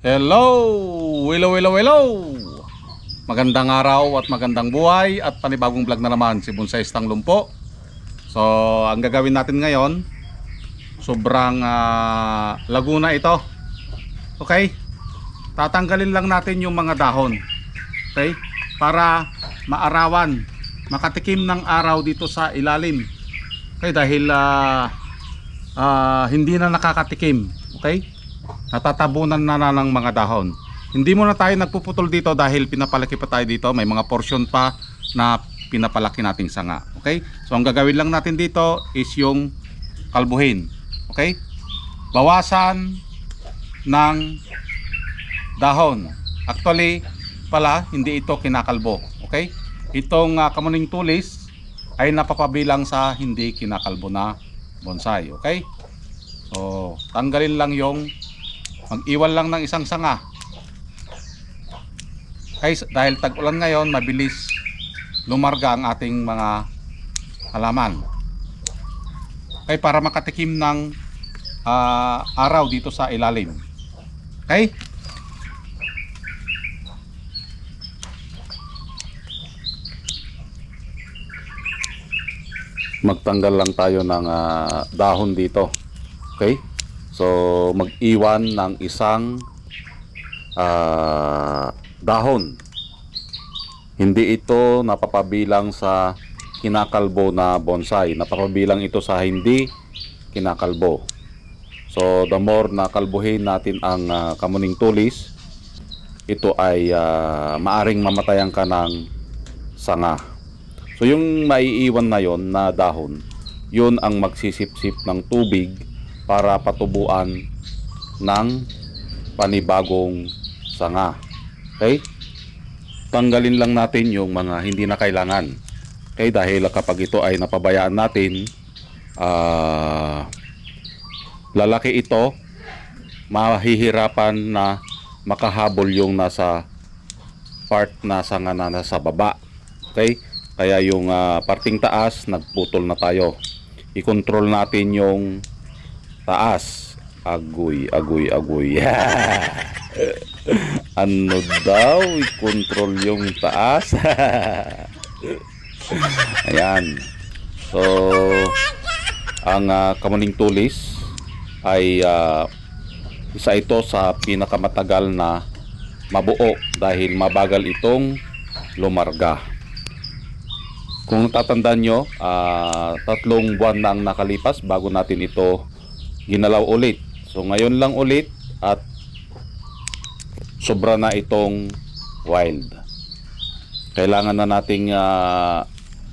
Hello! Hello, hello, hello! Magandang araw at magandang buhay at panibagong vlog na naman si Bonsai Stang Lumpo. So, ang gagawin natin ngayon, sobrang laguna ito. Okay? Tatanggalin lang natin yung mga dahon. Okay? Para maarawan, makatikim ng araw dito sa ilalim. Okay? Dahil hindi na nakakatikim. Okay? Natatabunan na ng mga dahon. Hindi muna tayo nagpuputol dito dahil pinapalaki pa tayo dito. May mga portion pa na pinapalaki nating sanga. Okay? So ang gagawin lang natin dito is yung kalbuhin. Okay? Bawasan ng dahon. Actually pala hindi ito kinakalbo. Okay? Itong kamuning tulis ay napapabilang sa hindi kinakalbo na bonsai. Okay? So tanggalin lang yung, mag-iwan lang ng isang sanga. Okay, dahil tag-ulan ngayon, mabilis lumarga ang ating mga halaman. Okay, para makatikim ng araw dito sa ilalim. Okay? Magtanggal lang tayo ng dahon dito. Okay? So mag-iwan ng isang dahon. Hindi ito napapabilang sa kinakalbo na bonsai. Napapabilang ito sa hindi kinakalbo. So the more na kalbuhin natin ang kamuning tulis, ito ay maaring mamatayan ka ng sanga. So yung maiiwan na yon na dahon, yun ang magsisip-sip ng tubig para patubuan ng panibagong sanga. Okay? Tanggalin lang natin yung mga hindi na kailangan. Okay? Dahil kapag ito ay napabayaan natin, lalaki ito, mahihirapan na makahabol yung nasa part na sanga na nasa baba. Okay? Kaya yung parting taas, nagputol na tayo. I-control natin yung taas. Agoy. Ano daw? I-control yung taas. Ayan. So ang kamuning tulis ay isa ito sa pinakamatagal na mabuo dahil mabagal itong lumarga. Kung tatandaan nyo, 3 buwan na ang nakalipas bago natin ito ginalaw ulit. So ngayon lang ulit at sobra na itong wild. Kailangan na nating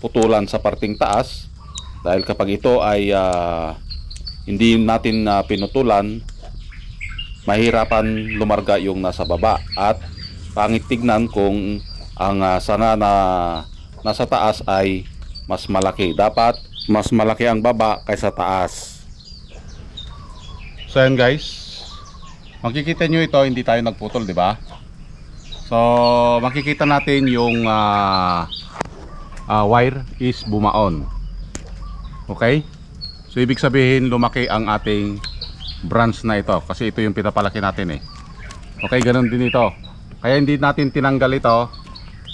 putulan sa parting taas dahil kapag ito ay hindi natin pinutulan, mahirapan lumarga yung nasa baba at pangit tignan kung ang sanga na nasa taas ay mas malaki. Dapat mas malaki ang baba kaysa taas. So yan guys, makikita nyo ito, hindi tayo nagputol, di ba? So makikita natin yung wire is bumaon. Okay? So ibig sabihin lumaki ang ating branch na ito kasi ito yung pinapalaki natin eh. Okay, ganun din ito. Kaya hindi natin tinanggal ito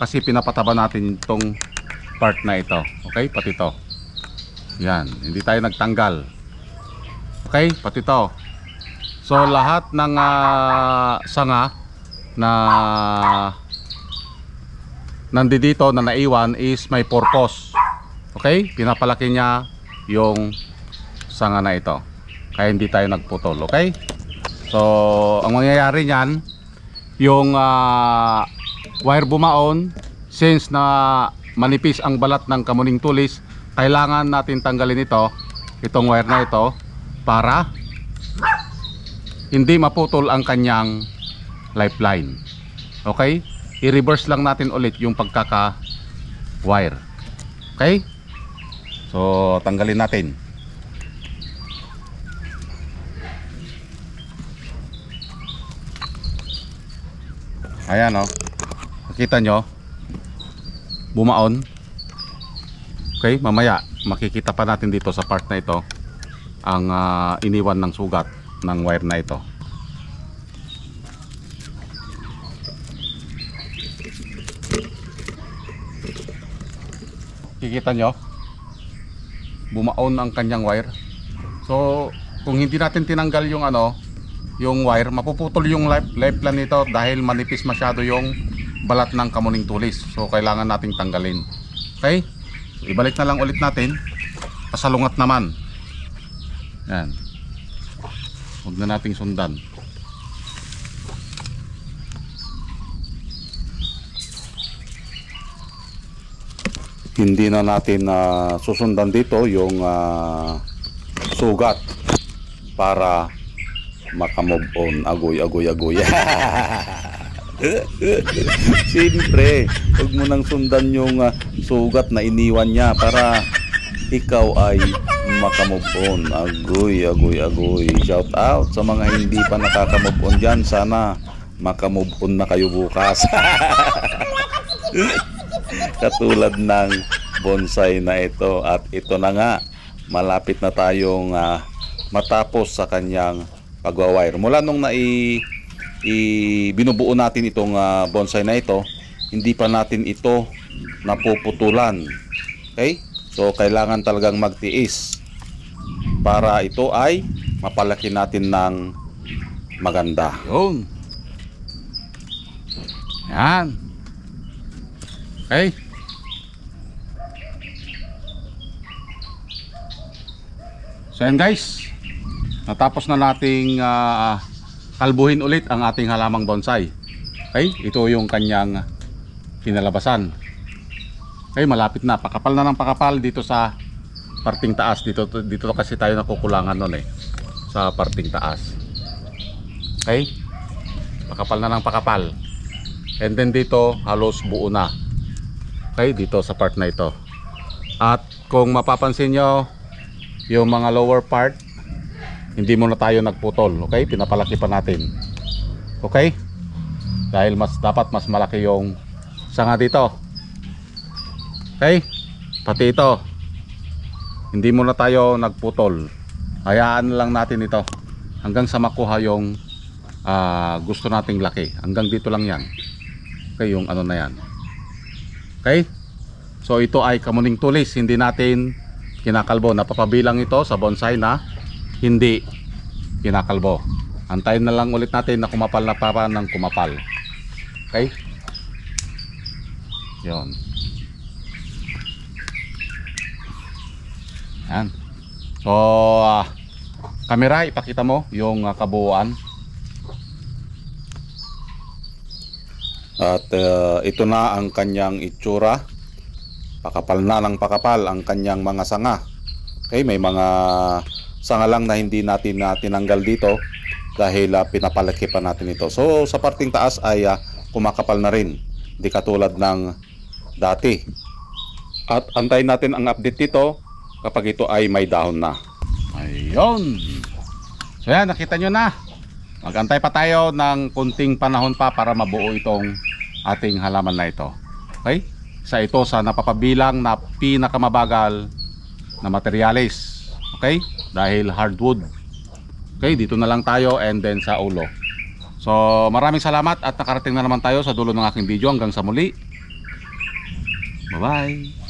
kasi pinapataba natin itong part na ito. Okay, pati ito. Yan, hindi tayo nagtanggal. Okay, pati ito. So lahat ng sanga na nandito na naiwan is may purpose. Okay, pinapalaki niya yung sanga na ito. Kaya hindi tayo nagputol. Okay, so ang mangyayari niyan, yung wire bumaon, since na manipis ang balat ng kamuning tulis, kailangan natin tanggalin ito, itong wire na ito, para hindi maputol ang kanyang lifeline. Okay? I-reverse lang natin ulit yung pagkaka wire. Okay? So tanggalin natin. Ayan o. Nakita nyo? Bumaon. Okay? Mamaya makikita pa natin dito sa part na ito ang iniwan ng sugat ng wire na ito. nakikita nyo, bumaon ang kanyang wire. So kung hindi natin tinanggal yung yung wire, mapuputol yung lifeline nito dahil manipis masyado yung balat ng kamuning tulis. So kailangan nating tanggalin. Okay, so, ibalik na lang ulit natin. Pasalungat naman. Yan, huwag na nating sundan. Hindi na natin susundan dito yung sugat para makamove on. Agoy. Siyempre, huwag mo nang sundan yung sugat na iniwan niya para ikaw ay makamove on. Agoy. Shout out sa mga hindi pa nakakamove on dyan. Sana makamove on na kayo bukas. Katulad ng bonsai na ito. At ito na nga, malapit na tayong matapos sa kanyang pagwawire. Mula nung binubuo natin itong bonsai na ito, hindi pa natin ito napuputulan. Okay? So kailangan talagang magtiis para ito ay mapalaki natin ng maganda. Yun. Yan. Okay. So yan guys, natapos na nating kalbuhin ulit ang ating halamang bonsai. Okay, ito yung kanyang kinalabasan. Okay, malapit na, pakapal na ng pakapal dito sa parting taas. Dito kasi tayo nakukulangan nun sa parting taas. Okay, pakapal na ng pakapal. And then dito halos buo na. Okay, dito sa part na ito. At kung mapapansin nyo, yung mga lower part, hindi muna tayo nagputol. Okay, pinapalaki pa natin. Okay, dahil dapat mas malaki yung sanga dito. Okay, pati ito hindi muna tayo nagputol. Hayaan lang natin ito hanggang sa makuha yung gusto nating laki. Hanggang dito lang yan. Okay, yung na yan. Okay, so ito ay kamuning tulis, hindi natin kinakalbo. Napapabilang ito sa bonsai na hindi kinakalbo. Antayin na lang ulit natin na kumapal na para ng kumapal. Okay, yun. Yan. So camera, ipakita mo yung kabuuan. At ito na ang kanyang itsura. Pakapal na ng pakapal ang kanyang mga sanga. Okay, may mga sanga lang na hindi natin tinanggal dito dahil pinapalaki pa natin ito. So sa parting taas ay kumakapal na rin, hindi katulad ng dati. At antayin natin ang update dito kapag ito ay may dahon na. Ayun. So yan, nakita nyo na. Magantay pa tayo ng kunting panahon pa para mabuo itong ating halaman na ito. Okay? Sa ito sa napapabilang na pinakamabagal na materyales. Okay? Dahil hardwood. Okay, dito na lang tayo and then sa ulo. So maraming salamat at nakarating na naman tayo sa dulo ng aking video. Hanggang sa muli. Bye bye.